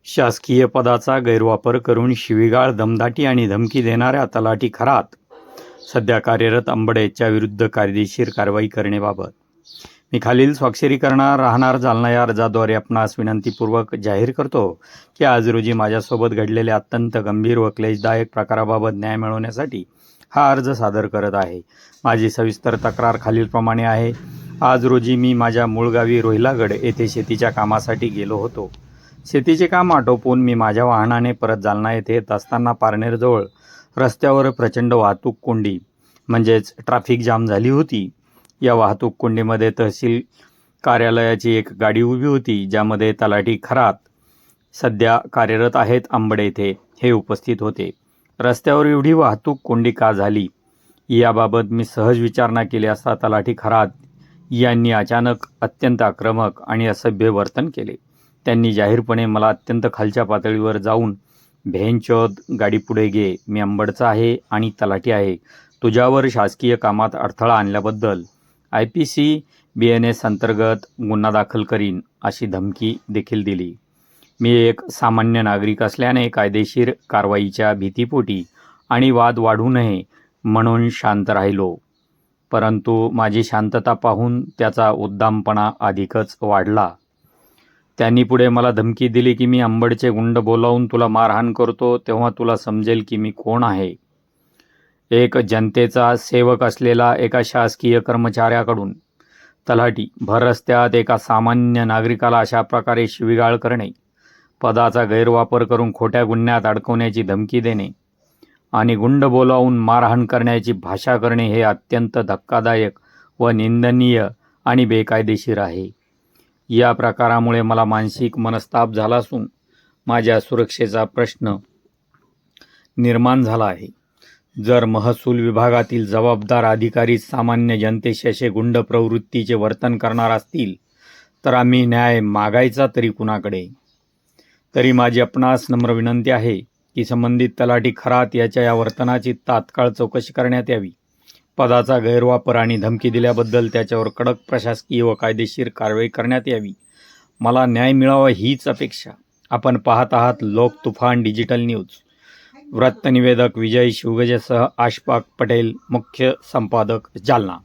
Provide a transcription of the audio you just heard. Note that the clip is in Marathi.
शासकीय पदाचा गैरवापर करून शिवीगाळ, दमदाटी आणि धमकी देणाऱ्या तलाठी खरात सध्या कार्यरत अंबडेच्या विरुद्ध कायदेशीर कारवाई करण्याबाबत मी खालील स्वाक्षरी करणार राहणार जालना या अर्जाद्वारे आपणास विनंतीपूर्वक जाहीर करतो की आज रोजी माझ्यासोबत घडलेल्या अत्यंत गंभीर व क्लेशदायक प्रकाराबाबत न्याय मिळवण्यासाठी हा अर्ज सादर करत आहे। माझी सविस्तर तक्रार खालीलप्रमाणे आहे। आज रोजी मी माझ्या मूळ गावी रोहिलागड येथे शेतीच्या कामासाठी गेलो होतो। शेतीचे काम आटोपून मी माझ्या वाहनाने परत जालना येथे येत असताना पारनेरजवळ रस्त्यावर प्रचंड वाहतूक कोंडी म्हणजेच ट्रॅफिक जाम झाली होती। या वाहतूक कोंडीमध्ये तहसील कार्यालयाची एक गाडी उभी होती, ज्यामध्ये तलाठी खरात सध्या कार्यरत आहेत अंबड येथे हे उपस्थित होते। रस्त्यावर एवढी वाहतूक कोंडी का झाली याबाबत मी सहज विचारणा केली असता तलाठी खरात यांनी अचानक अत्यंत आक्रमक आणि असभ्य वर्तन केले। त्यांनी जाहीरपणे मला अत्यंत खालच्या पातळीवर जाऊन भेंचोद गाडी पुढे घे, मी अंबडचा आहे आणि तलाठी आहे, तुझ्यावर शासकीय कामात अडथळा आणल्याबद्दल IPC BNS अंतर्गत गुन्हा दाखल करीन अशी धमकी देखील दिली। मी एक सामान्य नागरिक असल्याने कायदेशीर कारवाईच्या भीतीपोटी आणि वाद वाढू नये म्हणून शांत राहिलो, परंतु माझी शांतता पाहून त्याचा उद्दामपणा अधिकच वाढला। त्यांनी पुढे मला धमकी दिली की मी अंबडचे गुंड बोलावून तुला मारहाण करतो, तेव्हा तुला समजेल की मी कोण आहे। एक जनतेचा सेवक असलेला एका शासकीय कर्मचाऱ्याकडून तलाठी भर रस्त्यात एका सामान्य नागरिकाला अशा प्रकारे शिवीगाळ करणे, पदाचा गैरवापर करून खोट्या गुन्ह्यात अडकवण्याची धमकी देणे आणि गुंड बोलावून मारहाण करण्याची भाषा करणे हे अत्यंत धक्कादायक व निंदनीय आणि बेकायदेशीर आहे। या प्रकारामुळे मला मानसिक मनस्ताप झाला असून माझ्या सुरक्षेचा प्रश्न निर्माण झाला आहे। जर महसूल विभागातील जबाबदार अधिकारी सामान्य जनतेशी असे गुंड प्रवृत्तीचे वर्तन करणार असतील तर आम्ही न्याय मागायचा तरी कुणाकडे? तरी माझी आपणास नम्र विनंती आहे की संबंधित तलाठी खरात याच्या या वर्तनाची तात्काळ चौकशी करण्यात यावी। पदाचा गैरवापर आणि धमकी दिल्याबद्दल त्याच्यावर कडक प्रशासकीय व कायदेशीर कारवाई करण्यात यावी। मला न्याय मिळावा हीच अपेक्षा। आपण पाहत आहात लोक तुफान डिजिटल न्यूज। वृत्तनिवेदक विजय शिवगजेसह आशफाक पटेल, मुख्य संपादक, जालना।